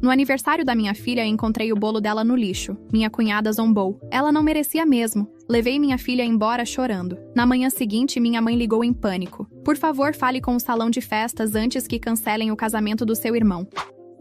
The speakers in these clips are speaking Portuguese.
No aniversário da minha filha, encontrei o bolo dela no lixo. Minha cunhada zombou. Ela não merecia mesmo. Levei minha filha embora chorando. Na manhã seguinte, minha mãe ligou em pânico. Por favor, fale com o salão de festas antes que cancelem o casamento do seu irmão.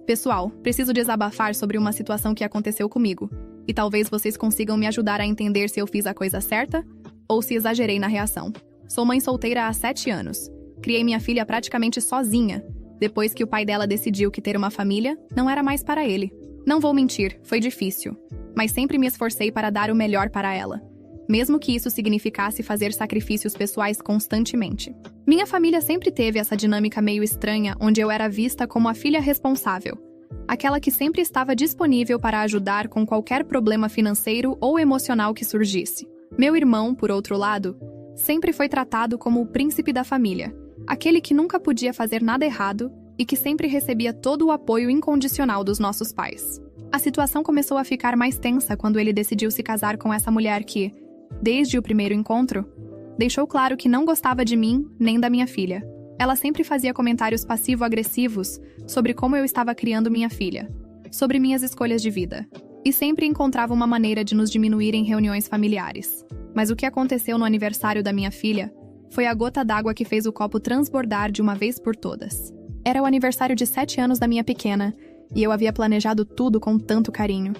Pessoal, preciso desabafar sobre uma situação que aconteceu comigo. E talvez vocês consigam me ajudar a entender se eu fiz a coisa certa ou se exagerei na reação. Sou mãe solteira há 7 anos. Criei minha filha praticamente sozinha, depois que o pai dela decidiu que ter uma família não era mais para ele. Não vou mentir, foi difícil, mas sempre me esforcei para dar o melhor para ela, mesmo que isso significasse fazer sacrifícios pessoais constantemente. Minha família sempre teve essa dinâmica meio estranha, onde eu era vista como a filha responsável, aquela que sempre estava disponível para ajudar com qualquer problema financeiro ou emocional que surgisse. Meu irmão, por outro lado, sempre foi tratado como o príncipe da família, aquele que nunca podia fazer nada errado e que sempre recebia todo o apoio incondicional dos nossos pais. A situação começou a ficar mais tensa quando ele decidiu se casar com essa mulher que, desde o primeiro encontro, deixou claro que não gostava de mim nem da minha filha. Ela sempre fazia comentários passivo-agressivos sobre como eu estava criando minha filha, sobre minhas escolhas de vida, e sempre encontrava uma maneira de nos diminuir em reuniões familiares. Mas o que aconteceu no aniversário da minha filha foi a gota d'água que fez o copo transbordar de uma vez por todas. Era o aniversário de 7 anos da minha pequena, e eu havia planejado tudo com tanto carinho.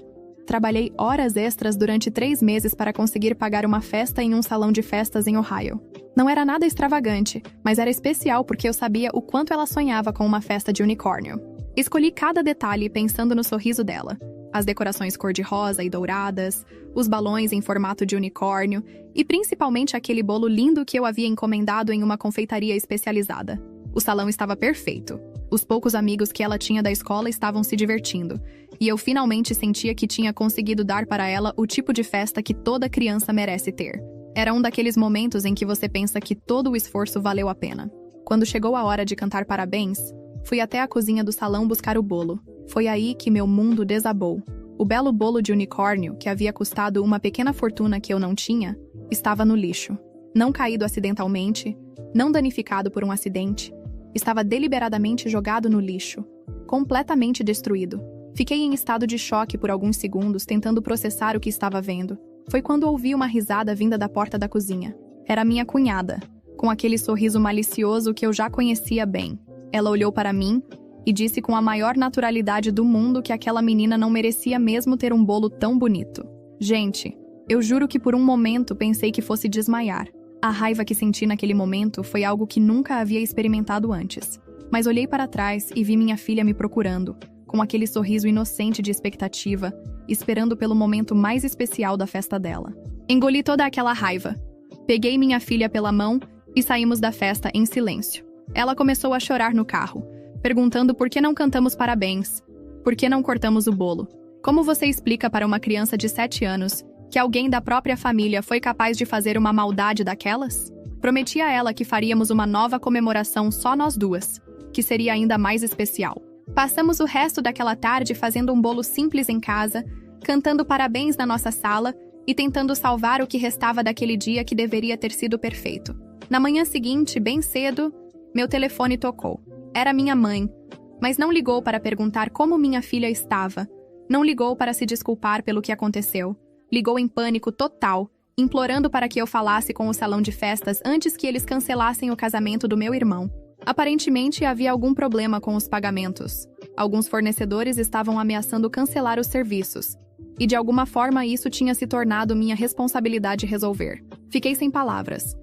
Trabalhei horas extras durante 3 meses para conseguir pagar uma festa em um salão de festas em Ohio. Não era nada extravagante, mas era especial porque eu sabia o quanto ela sonhava com uma festa de unicórnio. Escolhi cada detalhe pensando no sorriso dela. As decorações cor-de-rosa e douradas, os balões em formato de unicórnio e principalmente aquele bolo lindo que eu havia encomendado em uma confeitaria especializada. O salão estava perfeito. Os poucos amigos que ela tinha da escola estavam se divertindo, e eu finalmente sentia que tinha conseguido dar para ela o tipo de festa que toda criança merece ter. Era um daqueles momentos em que você pensa que todo o esforço valeu a pena. Quando chegou a hora de cantar parabéns, fui até a cozinha do salão buscar o bolo. Foi aí que meu mundo desabou. O belo bolo de unicórnio, que havia custado uma pequena fortuna que eu não tinha, estava no lixo. Não caído acidentalmente, não danificado por um acidente, estava deliberadamente jogado no lixo, completamente destruído. Fiquei em estado de choque por alguns segundos, tentando processar o que estava vendo. Foi quando ouvi uma risada vinda da porta da cozinha. Era minha cunhada, com aquele sorriso malicioso que eu já conhecia bem. Ela olhou para mim e disse com a maior naturalidade do mundo que aquela menina não merecia mesmo ter um bolo tão bonito. Gente, eu juro que por um momento pensei que fosse desmaiar. A raiva que senti naquele momento foi algo que nunca havia experimentado antes. Mas olhei para trás e vi minha filha me procurando, com aquele sorriso inocente de expectativa, esperando pelo momento mais especial da festa dela. Engoli toda aquela raiva. Peguei minha filha pela mão e saímos da festa em silêncio. Ela começou a chorar no carro, perguntando por que não cantamos parabéns, por que não cortamos o bolo. Como você explica para uma criança de 7 anos que alguém da própria família foi capaz de fazer uma maldade daquelas? Prometi a ela que faríamos uma nova comemoração só nós duas, que seria ainda mais especial. Passamos o resto daquela tarde fazendo um bolo simples em casa, cantando parabéns na nossa sala e tentando salvar o que restava daquele dia que deveria ter sido perfeito. Na manhã seguinte, bem cedo, meu telefone tocou. Era minha mãe, mas não ligou para perguntar como minha filha estava. Não ligou para se desculpar pelo que aconteceu. Ligou em pânico total, implorando para que eu falasse com o salão de festas antes que eles cancelassem o casamento do meu irmão. Aparentemente, havia algum problema com os pagamentos. Alguns fornecedores estavam ameaçando cancelar os serviços. E de alguma forma isso tinha se tornado minha responsabilidade resolver. Fiquei sem palavras.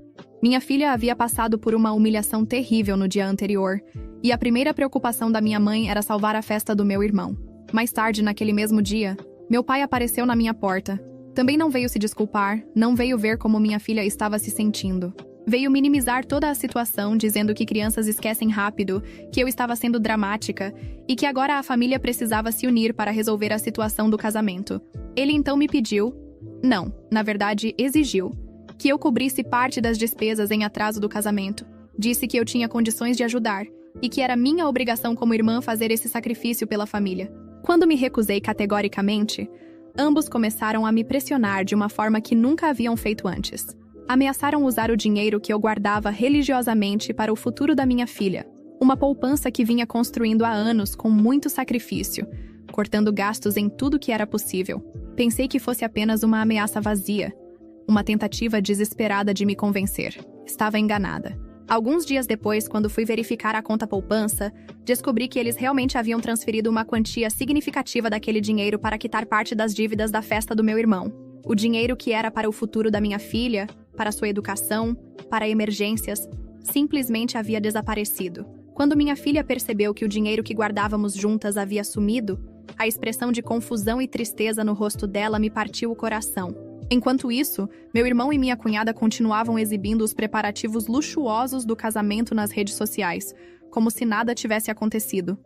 Minha filha havia passado por uma humilhação terrível no dia anterior, e a primeira preocupação da minha mãe era salvar a festa do meu irmão. Mais tarde, naquele mesmo dia, meu pai apareceu na minha porta. Também não veio se desculpar, não veio ver como minha filha estava se sentindo. Veio minimizar toda a situação, dizendo que crianças esquecem rápido, que eu estava sendo dramática e que agora a família precisava se unir para resolver a situação do casamento. Ele então me pediu, não, na verdade exigiu, que eu cobrisse parte das despesas em atraso do casamento. Disse que eu tinha condições de ajudar e que era minha obrigação como irmã fazer esse sacrifício pela família. Quando me recusei categoricamente, ambos começaram a me pressionar de uma forma que nunca haviam feito antes. Ameaçaram usar o dinheiro que eu guardava religiosamente para o futuro da minha filha, uma poupança que vinha construindo há anos com muito sacrifício, cortando gastos em tudo que era possível. Pensei que fosse apenas uma ameaça vazia, uma tentativa desesperada de me convencer. Estava enganada. Alguns dias depois, quando fui verificar a conta poupança, descobri que eles realmente haviam transferido uma quantia significativa daquele dinheiro para quitar parte das dívidas da festa do meu irmão. O dinheiro que era para o futuro da minha filha, para sua educação, para emergências, simplesmente havia desaparecido. Quando minha filha percebeu que o dinheiro que guardávamos juntas havia sumido, a expressão de confusão e tristeza no rosto dela me partiu o coração. Enquanto isso, meu irmão e minha cunhada continuavam exibindo os preparativos luxuosos do casamento nas redes sociais, como se nada tivesse acontecido.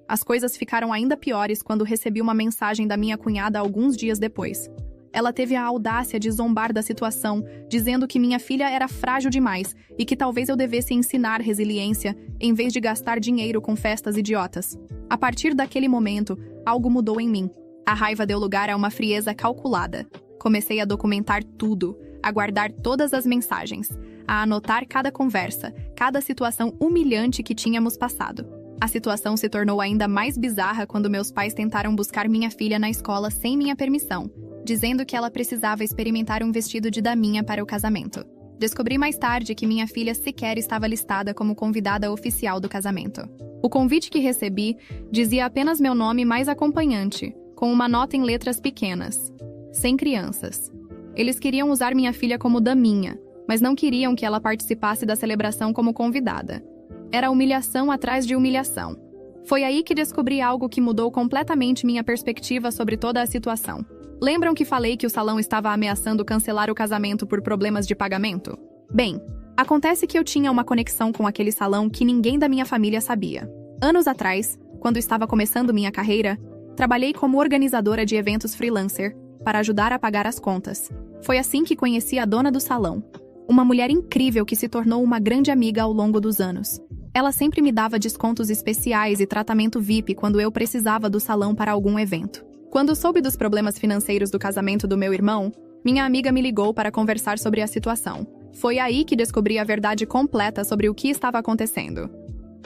As coisas ficaram ainda piores quando recebi uma mensagem da minha cunhada alguns dias depois. Ela teve a audácia de zombar da situação, dizendo que minha filha era frágil demais e que talvez eu devesse ensinar resiliência em vez de gastar dinheiro com festas idiotas. A partir daquele momento, algo mudou em mim. A raiva deu lugar a uma frieza calculada. Comecei a documentar tudo, a guardar todas as mensagens, a anotar cada conversa, cada situação humilhante que tínhamos passado. A situação se tornou ainda mais bizarra quando meus pais tentaram buscar minha filha na escola sem minha permissão, dizendo que ela precisava experimentar um vestido de daminha para o casamento. Descobri mais tarde que minha filha sequer estava listada como convidada oficial do casamento. O convite que recebi dizia apenas meu nome mais acompanhante, com uma nota em letras pequenas. Sem crianças. Eles queriam usar minha filha como daminha, mas não queriam que ela participasse da celebração como convidada. Era humilhação atrás de humilhação. Foi aí que descobri algo que mudou completamente minha perspectiva sobre toda a situação. Lembram que falei que o salão estava ameaçando cancelar o casamento por problemas de pagamento? Bem, acontece que eu tinha uma conexão com aquele salão que ninguém da minha família sabia. Anos atrás, quando estava começando minha carreira, trabalhei como organizadora de eventos freelancer para ajudar a pagar as contas. Foi assim que conheci a dona do salão, uma mulher incrível que se tornou uma grande amiga ao longo dos anos. Ela sempre me dava descontos especiais e tratamento VIP quando eu precisava do salão para algum evento. Quando soube dos problemas financeiros do casamento do meu irmão, minha amiga me ligou para conversar sobre a situação. Foi aí que descobri a verdade completa sobre o que estava acontecendo.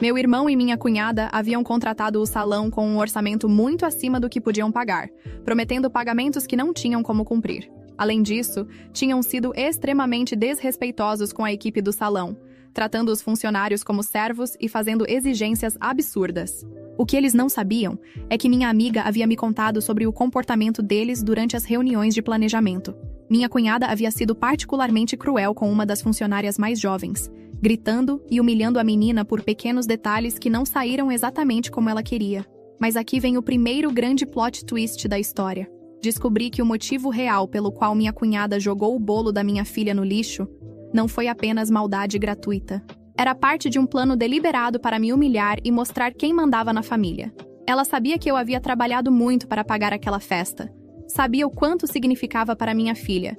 Meu irmão e minha cunhada haviam contratado o salão com um orçamento muito acima do que podiam pagar, prometendo pagamentos que não tinham como cumprir. Além disso, tinham sido extremamente desrespeitosos com a equipe do salão, tratando os funcionários como servos e fazendo exigências absurdas. O que eles não sabiam é que minha amiga havia me contado sobre o comportamento deles durante as reuniões de planejamento. Minha cunhada havia sido particularmente cruel com uma das funcionárias mais jovens, gritando e humilhando a menina por pequenos detalhes que não saíram exatamente como ela queria. Mas aqui vem o primeiro grande plot twist da história. Descobri que o motivo real pelo qual minha cunhada jogou o bolo da minha filha no lixo não foi apenas maldade gratuita. Era parte de um plano deliberado para me humilhar e mostrar quem mandava na família. Ela sabia que eu havia trabalhado muito para pagar aquela festa. Sabia o quanto significava para minha filha.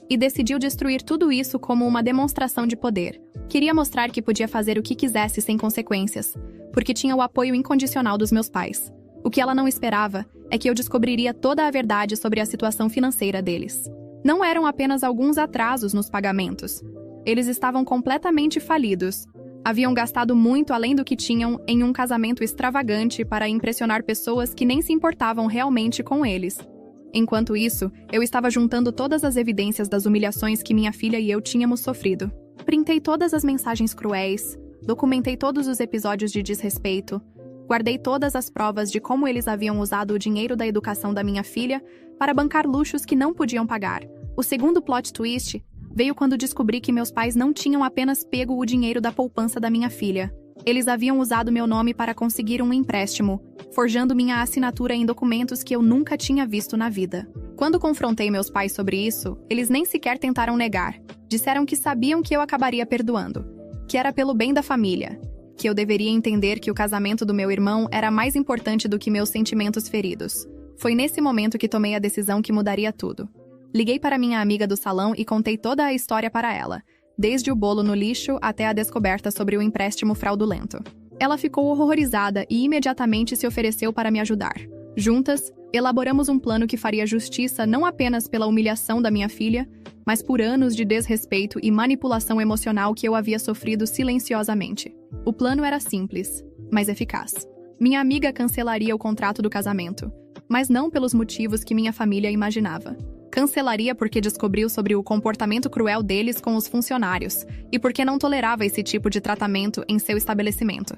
E decidiu destruir tudo isso como uma demonstração de poder. Queria mostrar que podia fazer o que quisesse sem consequências, porque tinha o apoio incondicional dos meus pais. O que ela não esperava é que eu descobriria toda a verdade sobre a situação financeira deles. Não eram apenas alguns atrasos nos pagamentos. Eles estavam completamente falidos. Haviam gastado muito além do que tinham em um casamento extravagante para impressionar pessoas que nem se importavam realmente com eles. Enquanto isso, eu estava juntando todas as evidências das humilhações que minha filha e eu tínhamos sofrido. Printei todas as mensagens cruéis, documentei todos os episódios de desrespeito, guardei todas as provas de como eles haviam usado o dinheiro da educação da minha filha para bancar luxos que não podiam pagar. O segundo plot twist veio quando descobri que meus pais não tinham apenas pego o dinheiro da poupança da minha filha. Eles haviam usado meu nome para conseguir um empréstimo, forjando minha assinatura em documentos que eu nunca tinha visto na vida. Quando confrontei meus pais sobre isso, eles nem sequer tentaram negar. Disseram que sabiam que eu acabaria perdoando, que era pelo bem da família, que eu deveria entender que o casamento do meu irmão era mais importante do que meus sentimentos feridos. Foi nesse momento que tomei a decisão que mudaria tudo. Liguei para minha amiga do salão e contei toda a história para ela, desde o bolo no lixo até a descoberta sobre o empréstimo fraudulento. Ela ficou horrorizada e imediatamente se ofereceu para me ajudar. Juntas, elaboramos um plano que faria justiça não apenas pela humilhação da minha filha, mas por anos de desrespeito e manipulação emocional que eu havia sofrido silenciosamente. O plano era simples, mas eficaz. Minha amiga cancelaria o contrato do casamento, mas não pelos motivos que minha família imaginava. Cancelaria porque descobriu sobre o comportamento cruel deles com os funcionários e porque não tolerava esse tipo de tratamento em seu estabelecimento.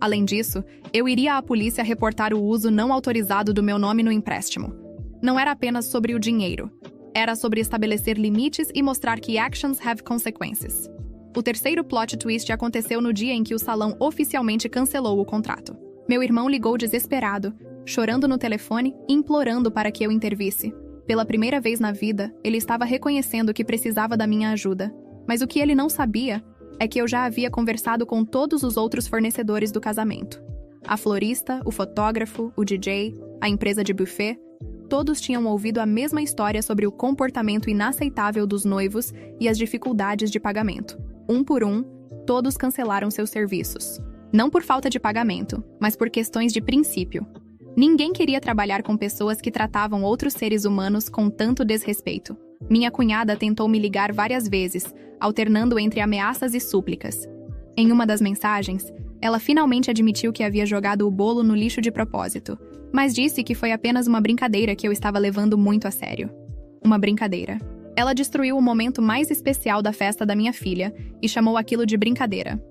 Além disso, eu iria à polícia reportar o uso não autorizado do meu nome no empréstimo. Não era apenas sobre o dinheiro. Era sobre estabelecer limites e mostrar que actions have consequences. O terceiro plot twist aconteceu no dia em que o salão oficialmente cancelou o contrato. Meu irmão ligou desesperado, chorando no telefone e implorando para que eu intervisse. Pela primeira vez na vida, ele estava reconhecendo que precisava da minha ajuda. Mas o que ele não sabia é que eu já havia conversado com todos os outros fornecedores do casamento. A florista, o fotógrafo, o DJ, a empresa de buffet, todos tinham ouvido a mesma história sobre o comportamento inaceitável dos noivos e as dificuldades de pagamento. Um por um, todos cancelaram seus serviços. Não por falta de pagamento, mas por questões de princípio. Ninguém queria trabalhar com pessoas que tratavam outros seres humanos com tanto desrespeito. Minha cunhada tentou me ligar várias vezes, alternando entre ameaças e súplicas. Em uma das mensagens, ela finalmente admitiu que havia jogado o bolo no lixo de propósito, mas disse que foi apenas uma brincadeira que eu estava levando muito a sério. Uma brincadeira. Ela destruiu o momento mais especial da festa da minha filha e chamou aquilo de brincadeira.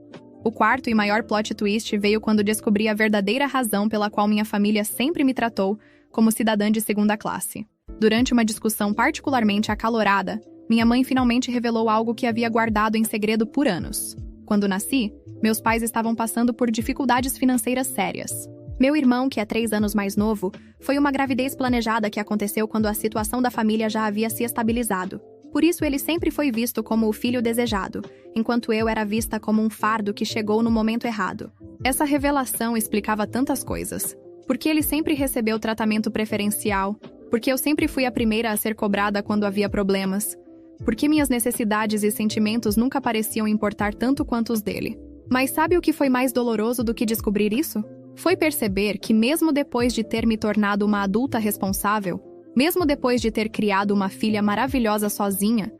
O quarto e maior plot twist veio quando descobri a verdadeira razão pela qual minha família sempre me tratou como cidadã de segunda classe. Durante uma discussão particularmente acalorada, minha mãe finalmente revelou algo que havia guardado em segredo por anos. Quando nasci, meus pais estavam passando por dificuldades financeiras sérias. Meu irmão, que é 3 anos mais novo, foi uma gravidez planejada que aconteceu quando a situação da família já havia se estabilizado. Por isso, ele sempre foi visto como o filho desejado, enquanto eu era vista como um fardo que chegou no momento errado. Essa revelação explicava tantas coisas. Porque ele sempre recebeu tratamento preferencial, porque eu sempre fui a primeira a ser cobrada quando havia problemas, porque minhas necessidades e sentimentos nunca pareciam importar tanto quanto os dele. Mas sabe o que foi mais doloroso do que descobrir isso? Foi perceber que mesmo depois de ter me tornado uma adulta responsável, mesmo depois de ter criado uma filha maravilhosa sozinha,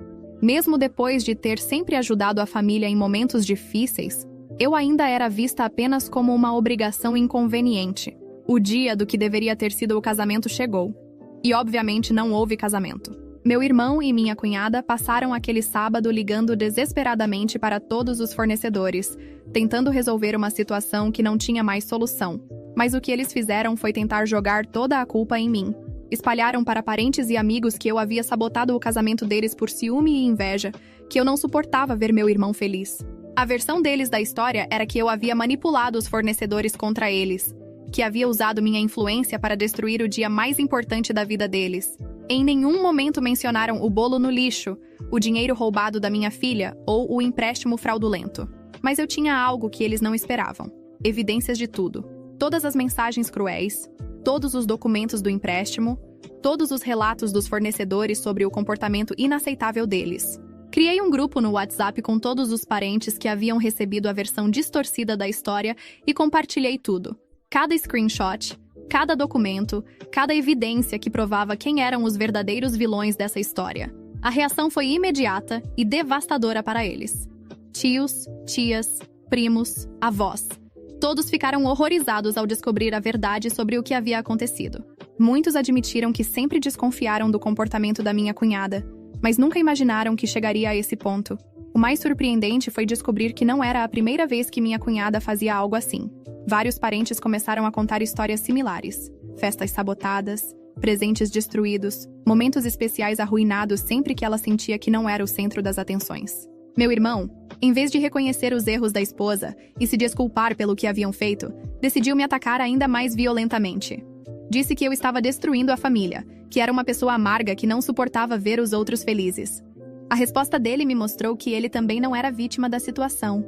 mesmo depois de ter sempre ajudado a família em momentos difíceis, eu ainda era vista apenas como uma obrigação inconveniente. O dia do que deveria ter sido o casamento chegou. E obviamente não houve casamento. Meu irmão e minha cunhada passaram aquele sábado ligando desesperadamente para todos os fornecedores, tentando resolver uma situação que não tinha mais solução. Mas o que eles fizeram foi tentar jogar toda a culpa em mim. Espalharam para parentes e amigos que eu havia sabotado o casamento deles por ciúme e inveja, que eu não suportava ver meu irmão feliz. A versão deles da história era que eu havia manipulado os fornecedores contra eles, que havia usado minha influência para destruir o dia mais importante da vida deles. Em nenhum momento mencionaram o bolo no lixo, o dinheiro roubado da minha filha ou o empréstimo fraudulento. Mas eu tinha algo que eles não esperavam. Evidências de tudo. Todas as mensagens cruéis, todos os documentos do empréstimo, todos os relatos dos fornecedores sobre o comportamento inaceitável deles. Criei um grupo no WhatsApp com todos os parentes que haviam recebido a versão distorcida da história e compartilhei tudo. Cada screenshot, cada documento, cada evidência que provava quem eram os verdadeiros vilões dessa história. A reação foi imediata e devastadora para eles. Tios, tias, primos, avós. Todos ficaram horrorizados ao descobrir a verdade sobre o que havia acontecido. Muitos admitiram que sempre desconfiaram do comportamento da minha cunhada, mas nunca imaginaram que chegaria a esse ponto. O mais surpreendente foi descobrir que não era a primeira vez que minha cunhada fazia algo assim. Vários parentes começaram a contar histórias similares. Festas sabotadas, presentes destruídos, momentos especiais arruinados sempre que ela sentia que não era o centro das atenções. Meu irmão, em vez de reconhecer os erros da esposa e se desculpar pelo que haviam feito, decidiu me atacar ainda mais violentamente. Disse que eu estava destruindo a família, que era uma pessoa amarga que não suportava ver os outros felizes. A resposta dele me mostrou que ele também não era vítima da situação.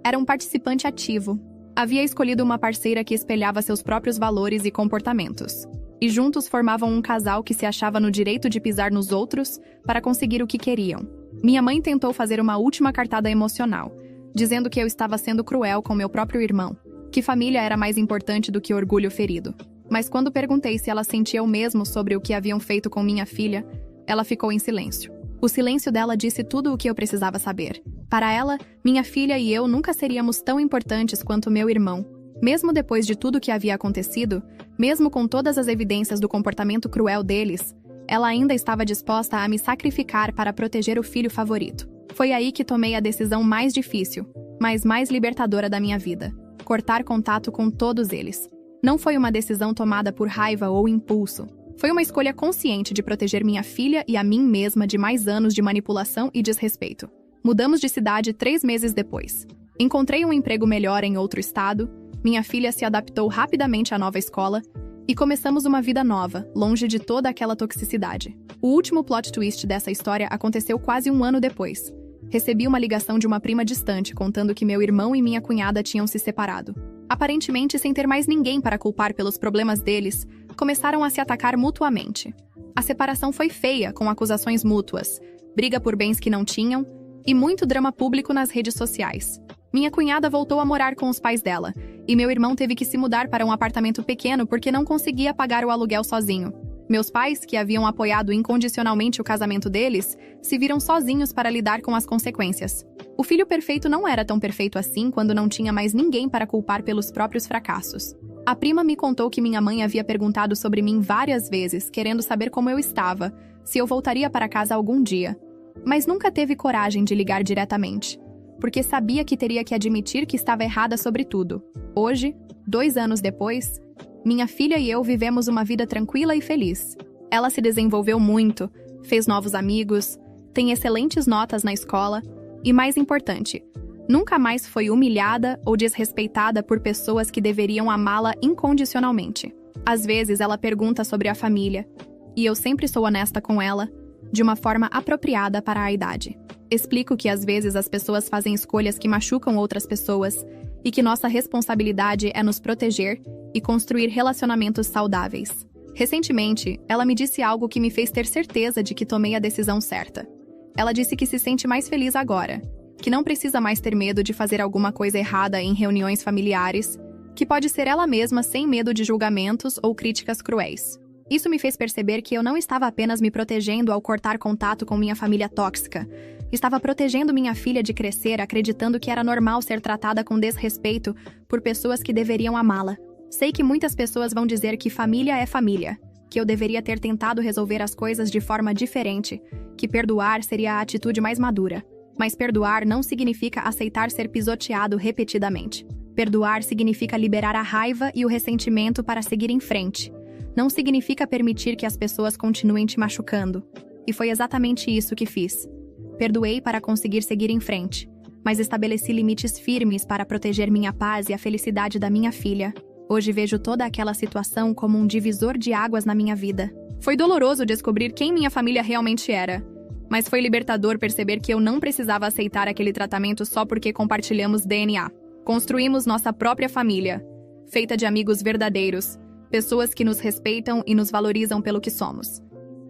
Era um participante ativo. Havia escolhido uma parceira que espelhava seus próprios valores e comportamentos. E juntos formavam um casal que se achava no direito de pisar nos outros para conseguir o que queriam. Minha mãe tentou fazer uma última cartada emocional, dizendo que eu estava sendo cruel com meu próprio irmão, que família era mais importante do que orgulho ferido. Mas quando perguntei se ela sentia o mesmo sobre o que haviam feito com minha filha, ela ficou em silêncio. O silêncio dela disse tudo o que eu precisava saber. Para ela, minha filha e eu nunca seríamos tão importantes quanto meu irmão. Mesmo depois de tudo que havia acontecido, mesmo com todas as evidências do comportamento cruel deles, ela ainda estava disposta a me sacrificar para proteger o filho favorito. Foi aí que tomei a decisão mais difícil, mas mais libertadora da minha vida: cortar contato com todos eles. Não foi uma decisão tomada por raiva ou impulso. Foi uma escolha consciente de proteger minha filha e a mim mesma de mais anos de manipulação e desrespeito. Mudamos de cidade 3 meses depois. Encontrei um emprego melhor em outro estado, minha filha se adaptou rapidamente à nova escola e começamos uma vida nova, longe de toda aquela toxicidade. O último plot twist dessa história aconteceu quase 1 ano depois. Recebi uma ligação de uma prima distante contando que meu irmão e minha cunhada tinham se separado. Aparentemente, sem ter mais ninguém para culpar pelos problemas deles, começaram a se atacar mutuamente. A separação foi feia, com acusações mútuas, briga por bens que não tinham e muito drama público nas redes sociais. Minha cunhada voltou a morar com os pais dela, e meu irmão teve que se mudar para um apartamento pequeno porque não conseguia pagar o aluguel sozinho. Meus pais, que haviam apoiado incondicionalmente o casamento deles, se viram sozinhos para lidar com as consequências. O filho perfeito não era tão perfeito assim quando não tinha mais ninguém para culpar pelos próprios fracassos. A prima me contou que minha mãe havia perguntado sobre mim várias vezes, querendo saber como eu estava, se eu voltaria para casa algum dia. Mas nunca teve coragem de ligar diretamente, porque sabia que teria que admitir que estava errada sobre tudo. Hoje, 2 anos depois, minha filha e eu vivemos uma vida tranquila e feliz. Ela se desenvolveu muito, fez novos amigos, tem excelentes notas na escola e, mais importante, nunca mais foi humilhada ou desrespeitada por pessoas que deveriam amá-la incondicionalmente. Às vezes ela pergunta sobre a família, e eu sempre sou honesta com ela, de uma forma apropriada para a idade. Explico que às vezes as pessoas fazem escolhas que machucam outras pessoas e que nossa responsabilidade é nos proteger e construir relacionamentos saudáveis. Recentemente, ela me disse algo que me fez ter certeza de que tomei a decisão certa. Ela disse que se sente mais feliz agora, que não precisa mais ter medo de fazer alguma coisa errada em reuniões familiares, que pode ser ela mesma sem medo de julgamentos ou críticas cruéis. Isso me fez perceber que eu não estava apenas me protegendo ao cortar contato com minha família tóxica. Estava protegendo minha filha de crescer acreditando que era normal ser tratada com desrespeito por pessoas que deveriam amá-la. Sei que muitas pessoas vão dizer que família é família, que eu deveria ter tentado resolver as coisas de forma diferente, que perdoar seria a atitude mais madura. Mas perdoar não significa aceitar ser pisoteado repetidamente. Perdoar significa liberar a raiva e o ressentimento para seguir em frente. Não significa permitir que as pessoas continuem te machucando. E foi exatamente isso que fiz. Perdoei para conseguir seguir em frente, mas estabeleci limites firmes para proteger minha paz e a felicidade da minha filha. Hoje vejo toda aquela situação como um divisor de águas na minha vida. Foi doloroso descobrir quem minha família realmente era, mas foi libertador perceber que eu não precisava aceitar aquele tratamento só porque compartilhamos DNA. Construímos nossa própria família, feita de amigos verdadeiros, pessoas que nos respeitam e nos valorizam pelo que somos.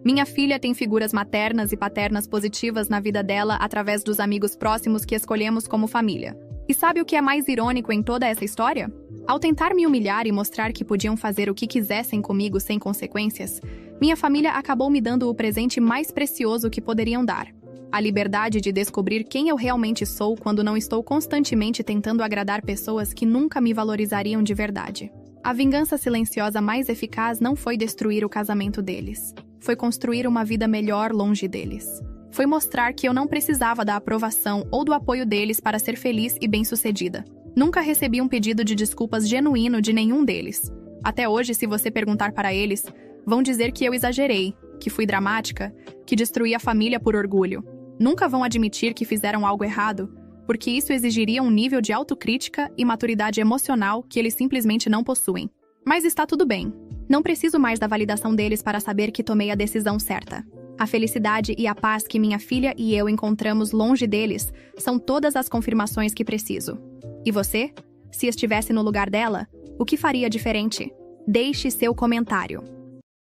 Minha filha tem figuras maternas e paternas positivas na vida dela através dos amigos próximos que escolhemos como família. E sabe o que é mais irônico em toda essa história? Ao tentar me humilhar e mostrar que podiam fazer o que quisessem comigo sem consequências, minha família acabou me dando o presente mais precioso que poderiam dar: a liberdade de descobrir quem eu realmente sou quando não estou constantemente tentando agradar pessoas que nunca me valorizariam de verdade. A vingança silenciosa mais eficaz não foi destruir o casamento deles. Foi construir uma vida melhor longe deles. Foi mostrar que eu não precisava da aprovação ou do apoio deles para ser feliz e bem-sucedida. Nunca recebi um pedido de desculpas genuíno de nenhum deles. Até hoje, se você perguntar para eles, vão dizer que eu exagerei, que fui dramática, que destruí a família por orgulho. Nunca vão admitir que fizeram algo errado, porque isso exigiria um nível de autocrítica e maturidade emocional que eles simplesmente não possuem. Mas está tudo bem. Não preciso mais da validação deles para saber que tomei a decisão certa. A felicidade e a paz que minha filha e eu encontramos longe deles são todas as confirmações que preciso. E você? Se estivesse no lugar dela, o que faria diferente? Deixe seu comentário.